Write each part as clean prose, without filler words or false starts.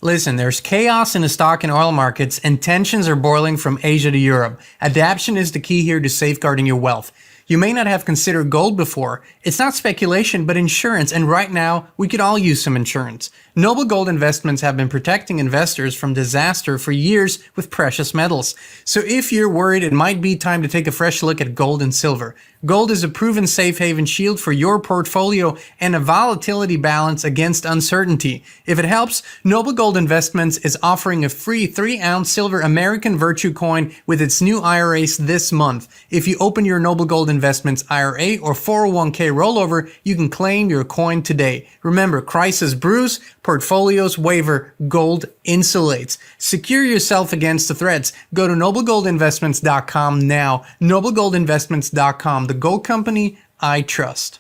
Listen, there's chaos in the stock and oil markets, and tensions are boiling from Asia to Europe. Adaptation is the key here to safeguarding your wealth. You may not have considered gold before. It's not speculation, but insurance, and right now, we could all use some insurance. Noble Gold Investments have been protecting investors from disaster for years with precious metals. So if you're worried, it might be time to take a fresh look at gold and silver. Gold is a proven safe haven shield for your portfolio and a volatility balance against uncertainty. If it helps, Noble Gold Investments is offering a free 3-ounce silver American Virtue coin with its new IRAs this month. If you open your Noble Gold Investments IRA or 401k rollover, you can claim your coin today. Remember, crisis brews, portfolios waver, gold insulates. Secure yourself against the threats. Go to noblegoldinvestments.com now. noblegoldinvestments.com, the gold company I trust.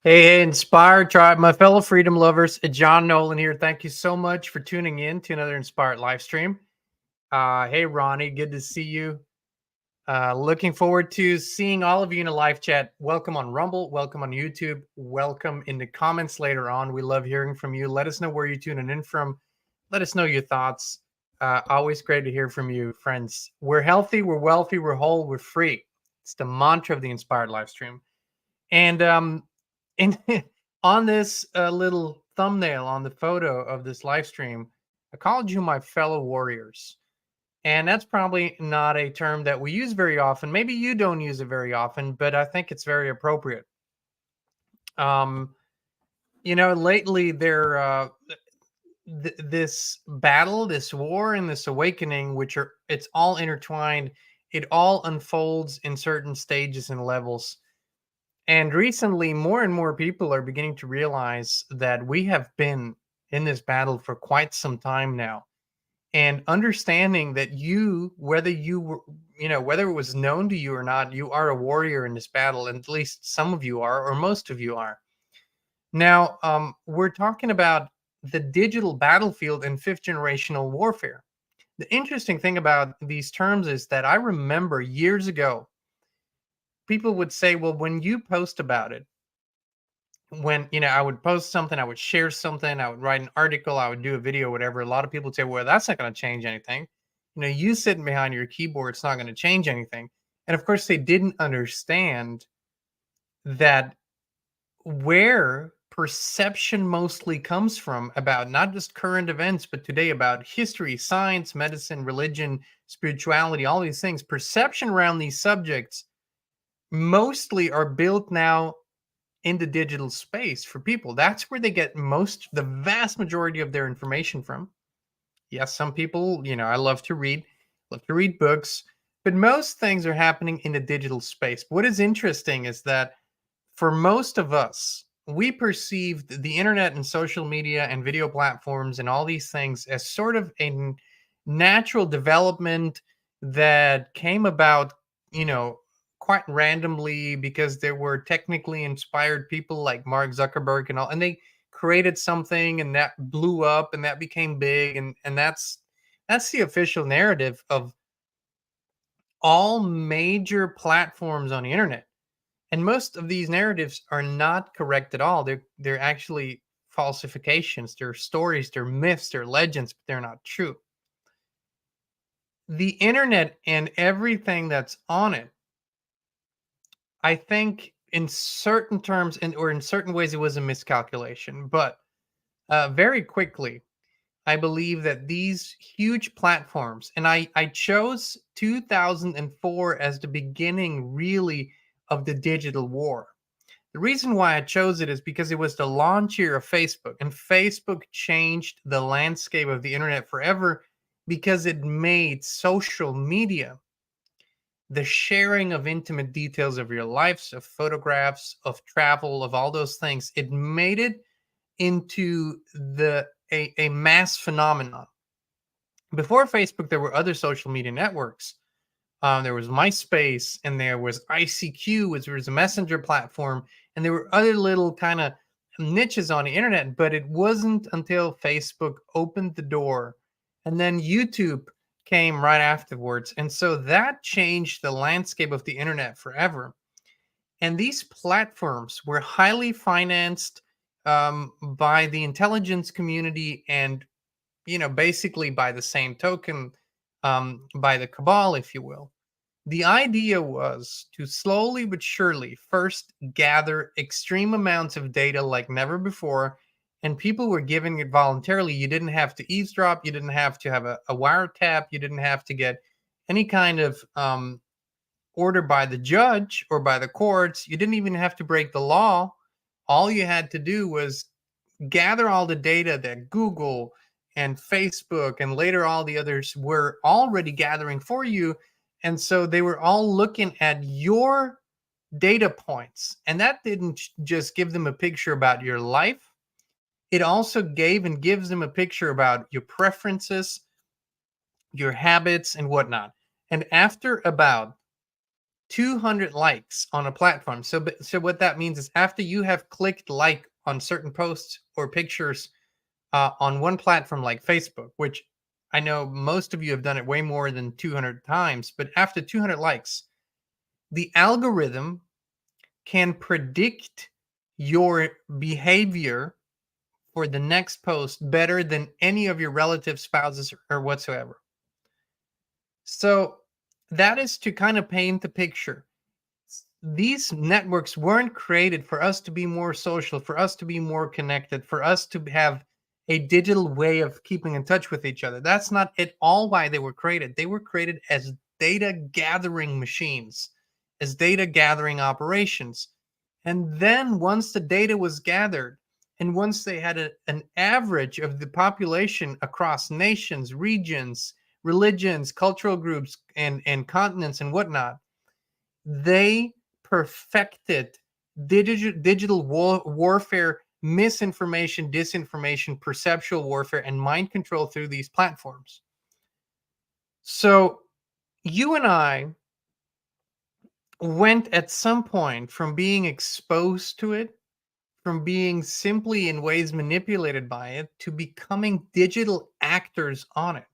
Hey, Inspired Tribe, my fellow freedom lovers, John Nolan here. Thank you so much for tuning in to another Inspired live stream. Hey, Ronnie, good to see you. Looking forward to seeing all of you in a live chat. Welcome on Rumble, welcome on YouTube, welcome in the comments later on. We love hearing from you. Let us know where you're tuning in from. Let us know your thoughts. Always great to hear from you, friends. We're healthy, we're wealthy, we're whole, we're free. It's the mantra of the Inspired live stream. And on this little thumbnail on the photo of this live stream, I called you my fellow warriors. And that's probably not a term that we use very often. Maybe you don't use it very often, but I think it's very appropriate. Lately this battle, this war, and this awakening, it's all intertwined. It all unfolds in certain stages and levels. And recently, more and more people are beginning to realize that we have been in this battle for quite some time now. And understanding that whether it was known to you or not, you are a warrior in this battle, and at least some of you are, or most of you are. Now, we're talking about the digital battlefield and fifth generational warfare. The interesting thing about these terms is that I remember years ago, people would say, well, when you post about it, when I would post something, I would share something, I would write an article, I would do a video, whatever. A lot of people would say, well, that's not going to change anything. You sitting behind your keyboard, it's not going to change anything. And of course, they didn't understand that where perception mostly comes from about not just current events, but today about history, science, medicine, religion, spirituality, all these things, perception around these subjects mostly are built now in the digital space for people. That's where they get the vast majority of their information from. Yes, some people, I love to read books, but most things are happening in the digital space. What is interesting is that for most of us, we perceived the internet and social media and video platforms and all these things as sort of a natural development that came about, quite randomly, because there were technically inspired people like Mark Zuckerberg and all, and they created something and that blew up and that became big, and that's the official narrative of all major platforms on the internet. And most of these narratives are not correct at all. They're actually falsifications. They're stories, they're myths, they're legends, but they're not true. The internet and everything that's on it, I think in certain terms or in certain ways, it was a miscalculation. But very quickly, I believe that these huge platforms, and I chose 2004 as the beginning really of the digital war. The reason why I chose it is because it was the launch year of Facebook, and Facebook changed the landscape of the internet forever because it made social media, the sharing of intimate details of your lives, of photographs, of travel, of all those things, it made it into a mass phenomenon. Before Facebook, there were other social media networks. There was MySpace, and there was ICQ, which was a messenger platform, and there were other little kind of niches on the internet. But it wasn't until Facebook opened the door, and then YouTube came right afterwards. And so that changed the landscape of the internet forever. And these platforms were highly financed, by the intelligence community, and basically by the same token, by the cabal, if you will. The idea was to slowly but surely first gather extreme amounts of data like never before, and people were giving it voluntarily. You didn't have to eavesdrop, you didn't have to have a wiretap, you didn't have to get any kind of order by the judge or by the courts. You didn't even have to break the law. All you had to do was gather all the data that Google and Facebook and later all the others were already gathering for you. And so they were all looking at your data points. And that didn't just give them a picture about your life, it also gave and gives them a picture about your preferences, your habits, and whatnot. And after about 200 likes on a platform. So what that means is after you have clicked like on certain posts or pictures on one platform like Facebook, which I know most of you have done it way more than 200 times, but after 200 likes, the algorithm can predict your behavior for the next post better than any of your relatives, spouses, or whatsoever. So that is to kind of paint the picture. These networks weren't created for us to be more social, for us to be more connected, for us to have a digital way of keeping in touch with each other. That's not at all why they were created. They were created as data gathering machines, as data gathering operations. And then once the data was gathered, and once they had an average of the population across nations, regions, religions, cultural groups, and continents and whatnot, they perfected digital warfare, misinformation, disinformation, perceptual warfare, and mind control through these platforms. So you and I went at some point from being exposed to it, from being simply in ways manipulated by it, to becoming digital actors on it.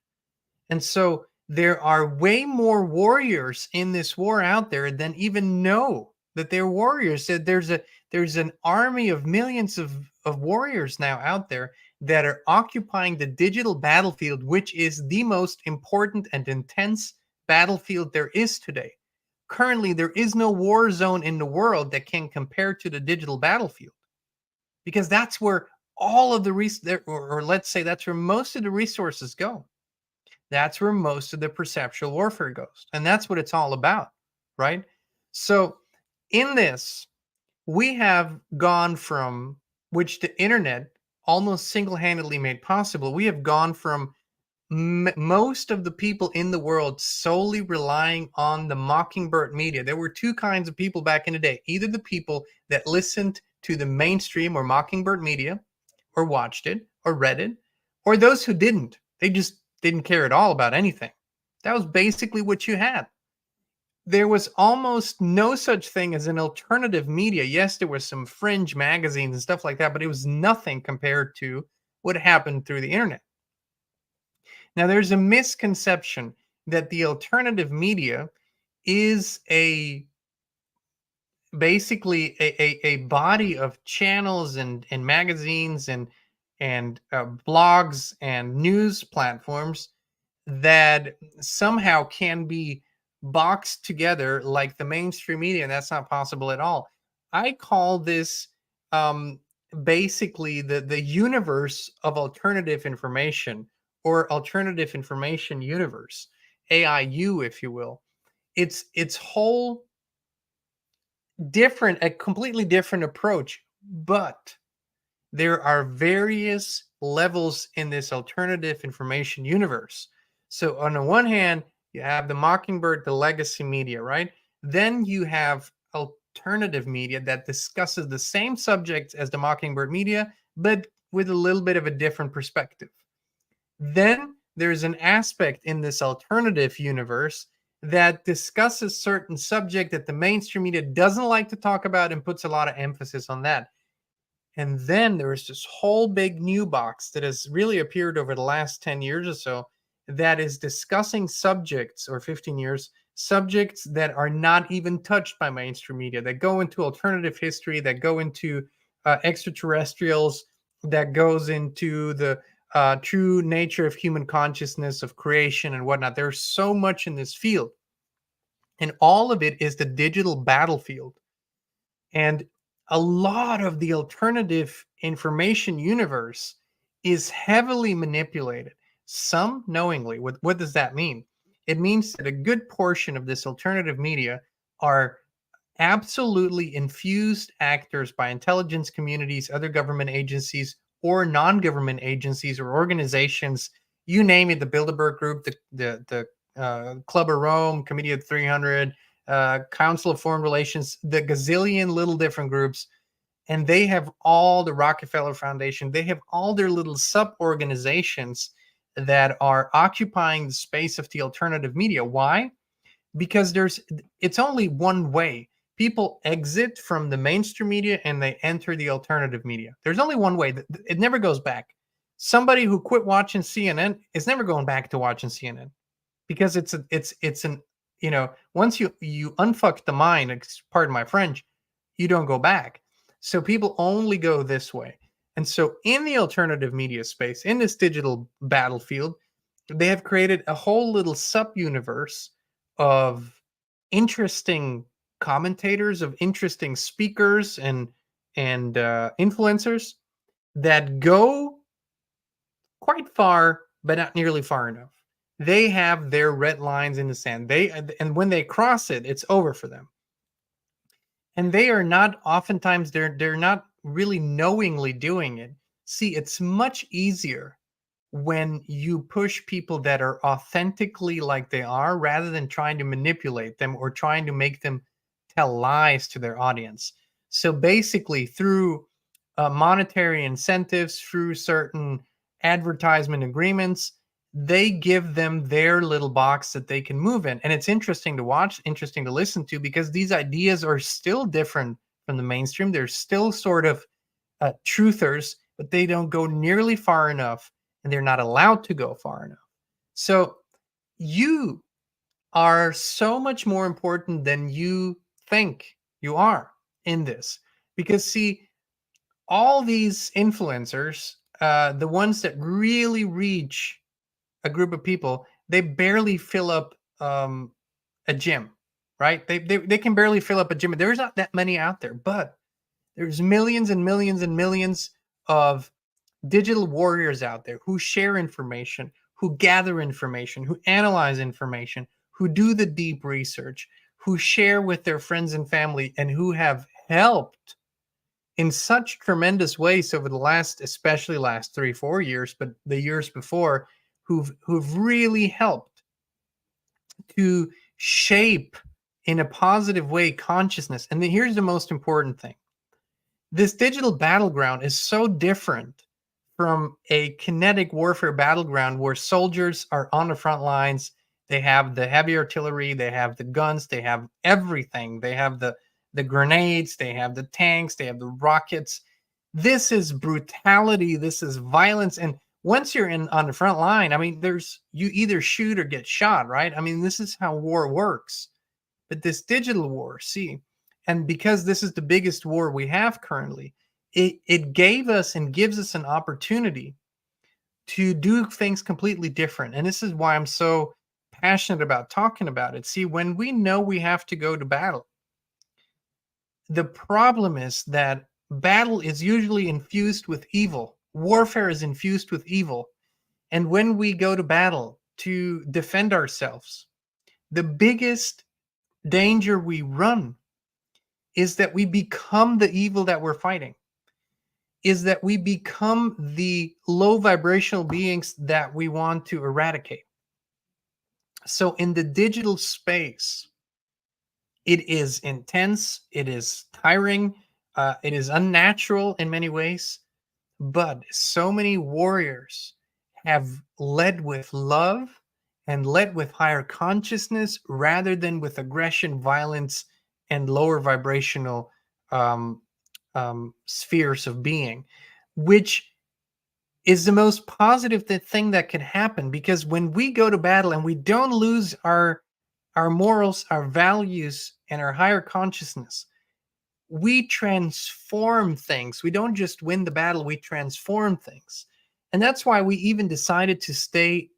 And so there are way more warriors in this war out there than even know that they're warriors. That there's an army of millions of warriors now out there that are occupying the digital battlefield, which is the most important and intense battlefield there is today. Currently, there is no war zone in the world that can compare to the digital battlefield, because that's where all of the or let's say that's where most of the resources go. That's where most of the perceptual warfare goes. And that's what it's all about, right? So in this, we have gone from, which the internet almost single-handedly made possible, we have gone from most of the people in the world solely relying on the Mockingbird media. There were two kinds of people back in the day: either the people that listened to the mainstream or Mockingbird media, or watched it, or read it, or those who didn't. They just didn't care at all about anything. That was basically what you had. There was almost no such thing as an alternative media. Yes, there were some fringe magazines and stuff like that, but it was nothing compared to what happened through the internet. Now, there's a misconception that the alternative media is basically a body of channels and magazines and blogs and news platforms that somehow can be boxed together like the mainstream media, and that's not possible at all. I call this um, basically the universe of alternative information, or alternative information universe, AIU, if you will. It's whole different, a completely different approach, but there are various levels in this alternative information universe. So on the one hand, you have the Mockingbird, the legacy media, right? Then you have alternative media that discusses the same subjects as the Mockingbird media, but with a little bit of a different perspective. Then there's an aspect in this alternative universe that discusses certain subject that the mainstream media doesn't like to talk about and puts a lot of emphasis on that. And then there is this whole big new box that has really appeared over the last 10 years or so that is discussing subjects, or 15 years, subjects that are not even touched by mainstream media, that go into alternative history, that go into extraterrestrials, that goes into the true nature of human consciousness, of creation and whatnot. There's so much in this field, and all of it is the digital battlefield. And a lot of the alternative information universe is heavily manipulated, some knowingly. What does that mean? It means that a good portion of this alternative media are absolutely infused actors by intelligence communities, other government agencies, or non-government agencies or organizations. You name it: the Bilderberg Group, the Club of Rome, Committee of 300, Council of Foreign Relations, the gazillion little different groups, and they have all the Rockefeller Foundation. They have all their little sub organizations that are occupying the space of the alternative media. Why? Because it's only one way. People exit from the mainstream media and they enter the alternative media. There's only one way. It never goes back. Somebody who quit watching CNN is never going back to watching CNN, because it's an, once you unfuck the mind, pardon my French, you don't go back. So people only go this way. And so in the alternative media space, in this digital battlefield, they have created a whole little sub universe of interesting commentators, of interesting speakers and influencers that go quite far, but not nearly far enough. They have their red lines in the sand. And when they cross it, it's over for them. And they are not, oftentimes they're not really knowingly doing it. See, it's much easier when you push people that are authentically like they are, rather than trying to manipulate them or trying to make them tell lies to their audience. So basically, through monetary incentives, through certain advertisement agreements, they give them their little box that they can move in. And it's interesting to watch, interesting to listen to, because these ideas are still different from the mainstream. They're still sort of truthers, but they don't go nearly far enough, and they're not allowed to go far enough. So you are so much more important than you think you are in this. Because see, all these influencers, the ones that really reach a group of people, they barely fill up a gym, right? They can barely fill up a gym. There's not that many out there, but there's millions and millions and millions of digital warriors out there who share information, who gather information, who analyze information, who do the deep research, who share with their friends and family, and who have helped in such tremendous ways over the last, especially last 3-4 years, but the years before, who've really helped to shape in a positive way consciousness. And then here's the most important thing: this digital battleground is so different from a kinetic warfare battleground where soldiers are on the front lines. They have the heavy artillery, they have the guns, they have everything. They have the grenades, they have the tanks, they have the rockets. This is brutality, this is violence. And once you're in on the front line, I mean, you either shoot or get shot, right? I mean, this is how war works. But this digital war, see, and because this is the biggest war we have currently, it gave us and gives us an opportunity to do things completely different. And this is why I'm so passionate about talking about it. See, when we know we have to go to battle, the problem is that battle is usually infused with evil. Warfare is infused with evil. And when we go to battle to defend ourselves, the biggest danger we run is that we become the evil that we're fighting, is that we become the low vibrational beings that we want to eradicate. So in the digital space, it is intense, it is tiring, it is unnatural in many ways, but so many warriors have led with love and led with higher consciousness rather than with aggression, violence, and lower vibrational spheres of being, which is the most positive thing that could happen. Because when we go to battle and we don't lose our morals, our values, and our higher consciousness, we transform things. We don't just win the battle, we transform things. And that's why we even decided to stay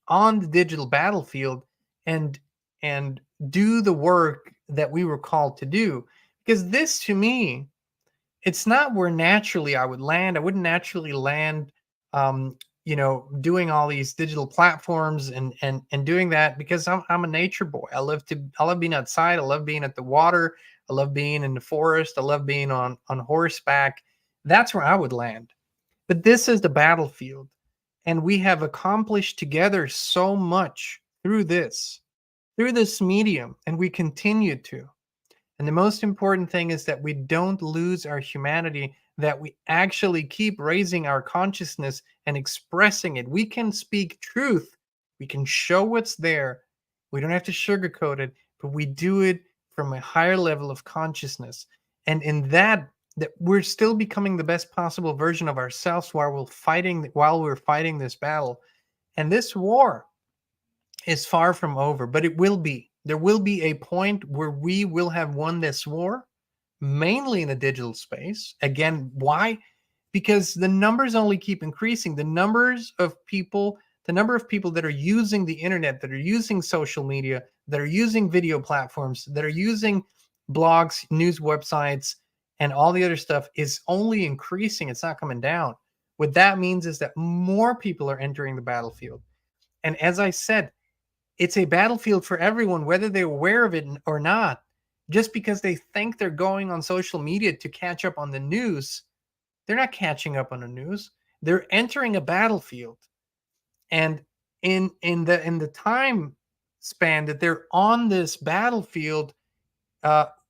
on the digital battlefield and and do the work that we were called to do. Because this, to me, it's not where naturally I would land. I wouldn't naturally land, um, doing all these digital platforms and doing that, because I'm a nature boy. I love being outside. I love being at the water. I love being in the forest. I love being on horseback. That's where I would land. But this is the battlefield, and we have accomplished together so much through this medium, and we continue to. And the most important thing is that we don't lose our humanity, that we actually keep raising our consciousness and expressing it. We can speak truth, we can show what's there. We don't have to sugarcoat it, but we do it from a higher level of consciousness. And in that we're still becoming the best possible version of ourselves while we're fighting this battle. And this war is far from over, but it will be. There will be a point where we will have won this war, mainly in the digital space. Again, why? Because the numbers only keep increasing. The number of people that are using the internet, that are using social media, that are using video platforms, that are using blogs, news websites, and all the other stuff is only increasing. It's not coming down. What that means is that more people are entering the battlefield. And as I said, it's a battlefield for everyone, whether they're aware of it or not. Just because they think they're going on social media to catch up on the news, they're not catching up on the news. They're entering a battlefield. And in the time span that they're on this battlefield,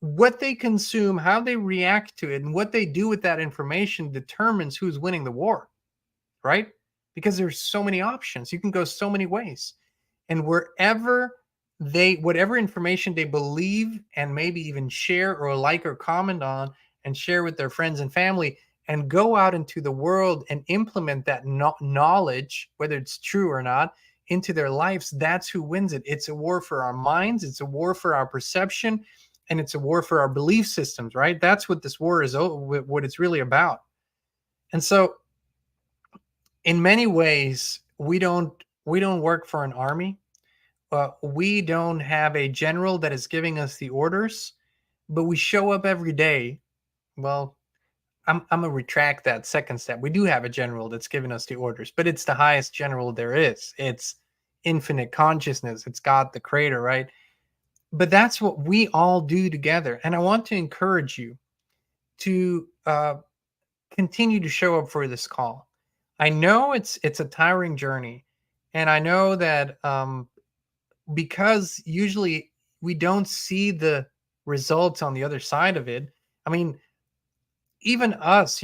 what they consume, how they react to it, and what they do with that information determines who's winning the war, right? Because there's so many options. You can go so many ways. And whatever information they believe and maybe even share or like or comment on and share with their friends and family, and go out into the world and implement that knowledge, whether it's true or not, into their lives, that's who wins it. It's a war for our minds, it's a war for our perception, and it's a war for our belief systems, right? That's what this war is, what it's really about. And so in many ways, we don't work for an army. We don't have a general that is giving us the orders, but we show up every day. Well, I'm gonna retract that second step. We do have a general that's giving us the orders, but it's the highest general there is. It's infinite consciousness. It's God, the creator, right? But that's what we all do together. And I want to encourage you to continue to show up for this call. I know it's a tiring journey, and I know that because usually we don't see the results on the other side of it. I mean, even us,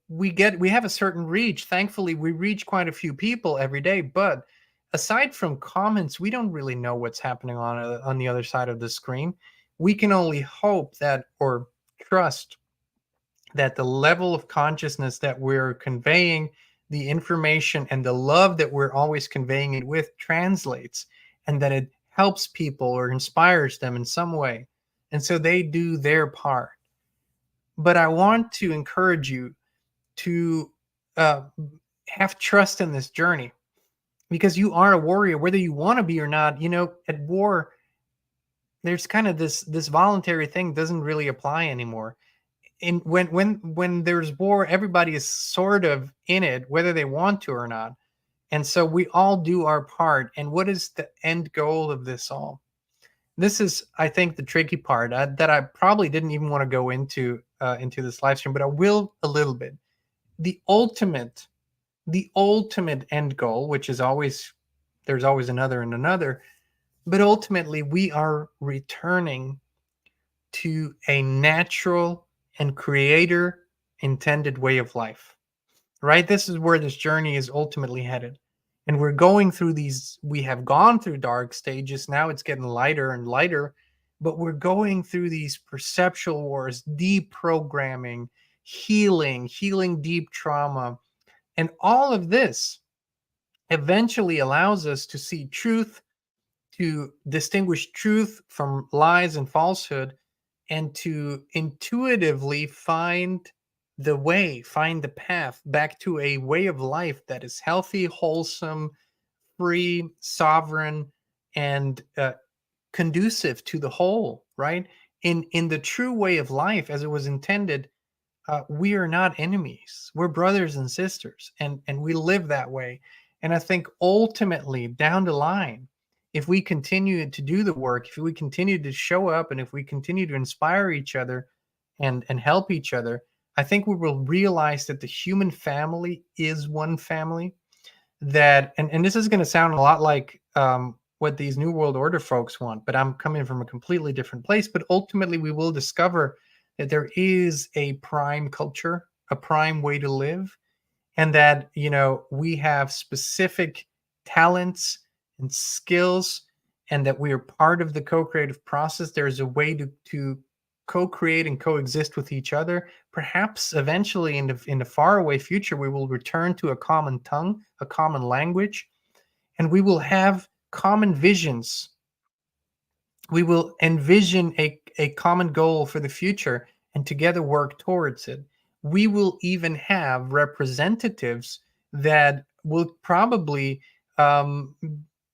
we have a certain reach. Thankfully, we reach quite a few people every day, but aside from comments, we don't really know what's happening on the other side of the screen. We can only hope that, or trust that, the level of consciousness that we're conveying the information and the love that we're always conveying it with translates, and that it helps people or inspires them in some way. And so they do their part. But I want to encourage you to uh, have trust in this journey, because you are a warrior, whether you want to be or not. At war, there's kind of this voluntary thing doesn't really apply anymore. And when there's war, everybody is sort of in it, whether they want to or not. And so we all do our part. And what is the end goal of this all? This is, I think, the tricky part that I probably didn't even want to go into this live stream, but I will a little bit. The ultimate end goal, which is always, there's always another and another, but ultimately we are returning to a natural and creator intended way of life, right? This is where this journey is ultimately headed. And we have gone through dark stages. Now it's getting lighter and lighter, but we're going through these perceptual wars, deprogramming, healing deep trauma. And all of this eventually allows us to see truth, to distinguish truth from lies and falsehood, and to intuitively find the way, find the path back to a way of life that is healthy, wholesome, free, sovereign, and conducive to the whole, right? In the true way of life as it was intended, we are not enemies. We're brothers and sisters, and we live that way. And I think ultimately, down the line, if we continue to do the work, if we continue to show up, and if we continue to inspire each other and help each other, I think we will realize that the human family is one family. That and this is going to sound a lot like what these New World Order folks want, but I'm coming from a completely different place. But ultimately, we will discover that there is a prime culture, a prime way to live, and that we have specific talents and skills, and that we are part of the co-creative process. There's a way to co-create and coexist with each other. Perhaps eventually in the faraway future we will return to a common tongue, a common language, and we will have common visions. We will envision a common goal for the future and together work towards it. We will even have representatives that will probably um,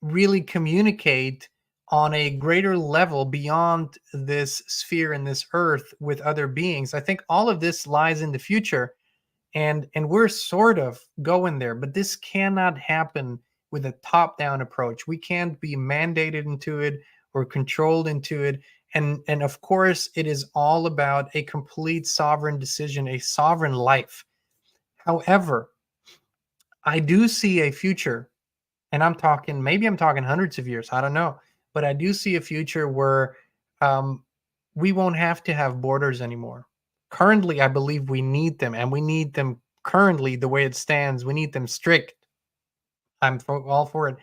really communicate on a greater level beyond this sphere and this earth with other beings. I think all of this lies in the future, and we're sort of going there, but this cannot happen with a top down approach. We can't be mandated into it or controlled into it. And of course it is all about a complete sovereign decision, a sovereign life. However, I do see a future, and I'm talking hundreds of years, I don't know, but I do see a future where um, we won't have to have borders anymore. Currently, I believe we need them, and we need them currently the way it stands. We need them strict. All for it.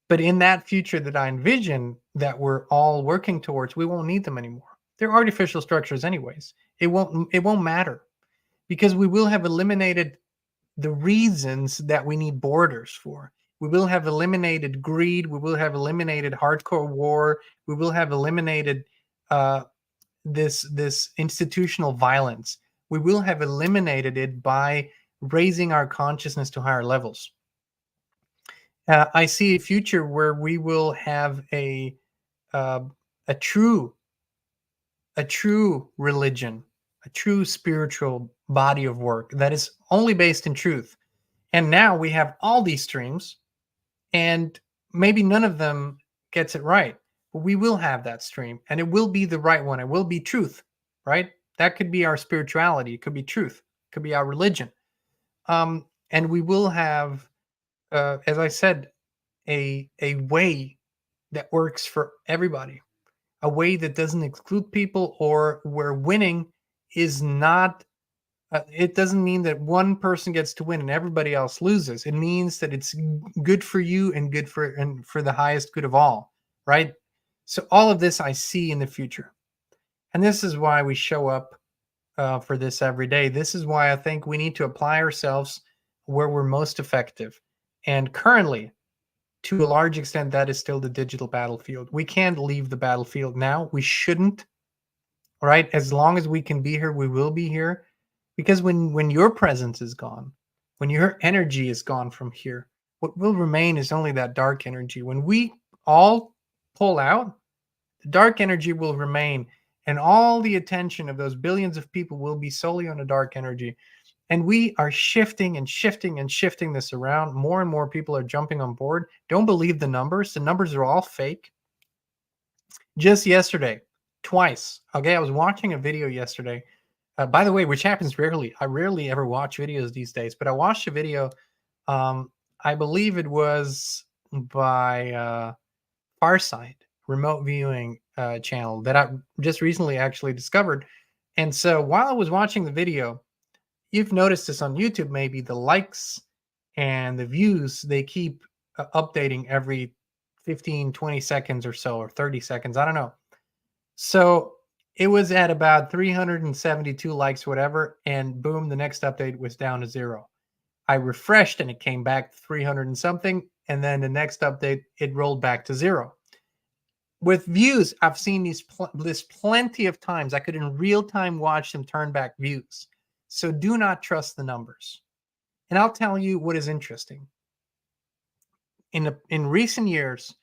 But in that future that I envision, that we're all working towards, we won't need them anymore. They're artificial structures, anyways. It won't matter, because we will have eliminated the reasons that we need borders for. We will have eliminated greed. We will have eliminated hardcore war. We will have eliminated uh, this institutional violence. We will have eliminated it by raising our consciousness to higher levels. I see a future where we will have uh, a true a true religion, a true spiritual body of work that is only based in truth. And now we have all these streams, and maybe none of them gets it right, but we will have that stream, and it will be the right one. It will be truth, right? That could be our spirituality. It could be truth. It could be our religion. And we will have, as I said, a way that works for everybody, a way that doesn't exclude people, or where winning is not it doesn't mean that one person gets to win and everybody else loses. It means that it's good for you and good for the highest good of all, right? So all of this I see in the future, and this is why we show up for this every day. This is why I think we need to apply ourselves where we're most effective. And currently, to a large extent, that is still the digital battlefield. We can't leave the battlefield now. We shouldn't, right? As long as we can be here, we will be here. Because when your presence is gone, when your energy is gone from here, what will remain is only that dark energy. When we all pull out, the dark energy will remain, and all the attention of those billions of people will be solely on the dark energy. And we are shifting and shifting and shifting this around. More and more people are jumping on board. Don't believe the numbers. The numbers are all fake. Just yesterday, twice. Okay, I was watching a video yesterday. By the way, which happens rarely. I rarely ever watch videos these days, but I watched a video. I believe it was by Farsight, remote viewing channel that I just recently actually discovered. And so while I was watching the video, you've noticed this on YouTube, maybe the likes and the views, they keep updating every 15, 20 seconds or so, or 30 seconds. I don't know. So it was at about 372 likes, whatever, and boom, the next update was down to 0. I refreshed and it came back 300 and something, and then the next update, it rolled back to 0. With views, I've seen this plenty of times. I could in real time watch them turn back views. So do not trust the numbers. And I'll tell you what is interesting. In recent years,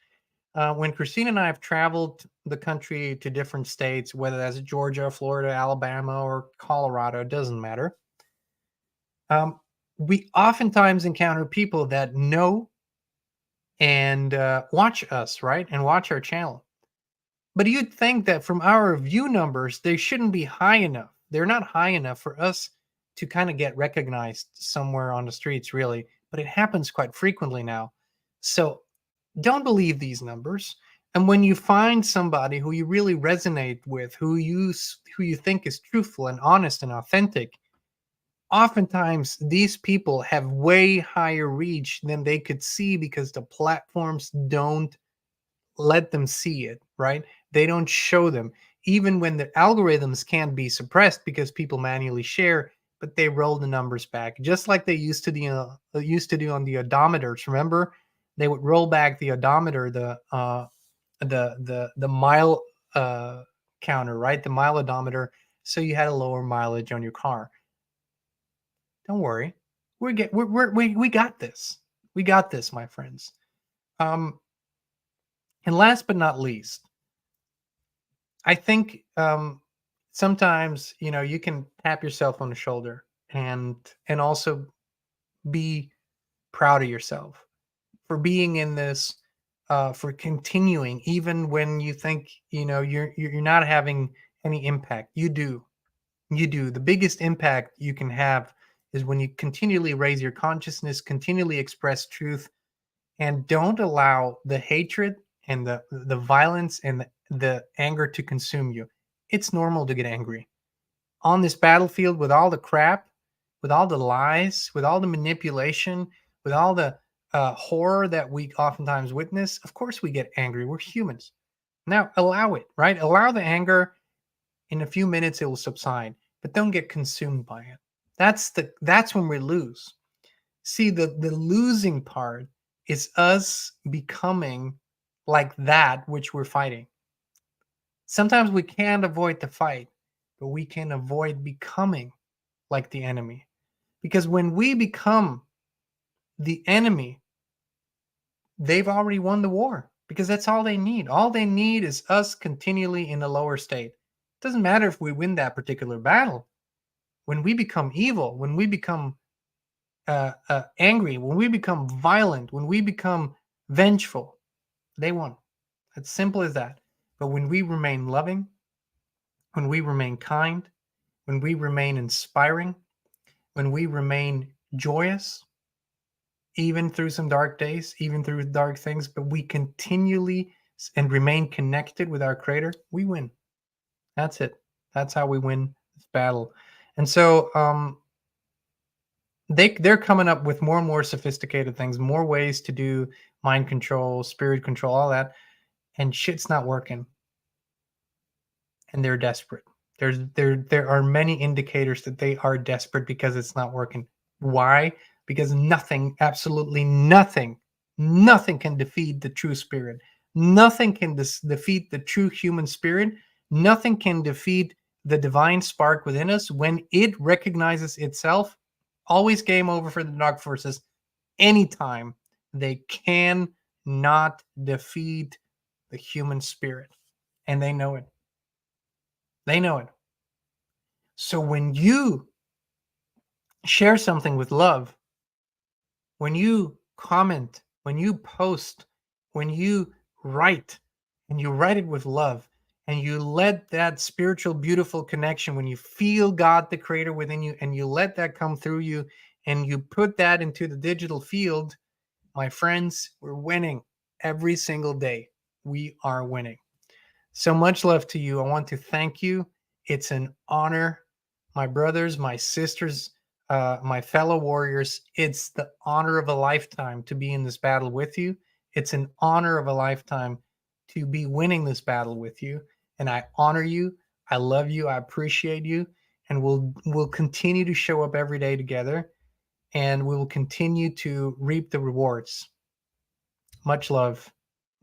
when Christina and I have traveled the country to different states, whether that's Georgia, Florida, Alabama, or Colorado, it doesn't matter. We oftentimes encounter people that know and watch us, right? And watch our channel. But you'd think that from our view numbers, they shouldn't be high enough. They're not high enough for us to kind of get recognized somewhere on the streets, really. But it happens quite frequently now. So don't believe these numbers. And when you find somebody who you really resonate with, who you think is truthful and honest and authentic, oftentimes these people have way higher reach than they could see because the platforms don't let them see it, right? They don't show them. Even when the algorithms can't be suppressed because people manually share, but they roll the numbers back, just like they used to do on the odometers. Remember, they would roll back the odometer, the mile counter, right? The mile odometer, so you had a lower mileage on your car. Don't worry, we got this. We got this, my friends. And last but not least, I think sometimes you can tap yourself on the shoulder and also be proud of yourself for being in this, for continuing even when you think you're not having any impact. You do the biggest impact you can have is when you continually raise your consciousness, continually express truth, and don't allow the hatred and the violence and the anger to consume you. It's normal to get angry on this battlefield with all the crap, with all the lies, with all the manipulation, with all the horror that we oftentimes witness. Of course we get angry. We're humans. Now allow it, right? Allow the anger. In a few minutes it will subside, but don't get consumed by it. That's when we lose. See, the losing part is us becoming like that which we're fighting. Sometimes we can't avoid the fight, but we can avoid becoming like the enemy. Because when we become the enemy, they've already won the war, because that's all they need. All they need is us continually in a lower state. It doesn't matter if we win that particular battle. When we become evil, when we become angry, when we become violent, when we become vengeful, they won. It's simple as that. But when we remain loving, when we remain kind, when we remain inspiring, when we remain joyous, even through some dark days, even through dark things, but we continually and remain connected with our Creator, we win. That's it. That's how we win this battle. And so they're coming up with more and more sophisticated things, more ways to do mind control, spirit control, all that, and shit's not working. And they're desperate. There are many indicators that they are desperate because it's not working. Why? Because nothing, absolutely nothing can defeat the true spirit. Nothing can defeat the true human spirit. Nothing can defeat the divine spark within us when it recognizes itself. Always game over for the dark forces. Anytime they cannot defeat the human spirit, and they know it. They know it. So when you share something with love, when you comment, when you post, when you write, and you write it with love, and you let that spiritual, beautiful connection, when you feel God, the creator within you, and you let that come through you, and you put that into the digital field, my friends, we're winning every single day. We are winning. So much love to you. I want to thank you. It's an honor, my brothers, my sisters, my fellow warriors. It's the honor of a lifetime to be in this battle with you. It's an honor of a lifetime to be winning this battle with you. And I honor you. I love you. I appreciate you. And we'll continue to show up every day together. And we will continue to reap the rewards. Much love.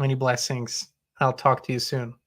Many blessings. I'll talk to you soon.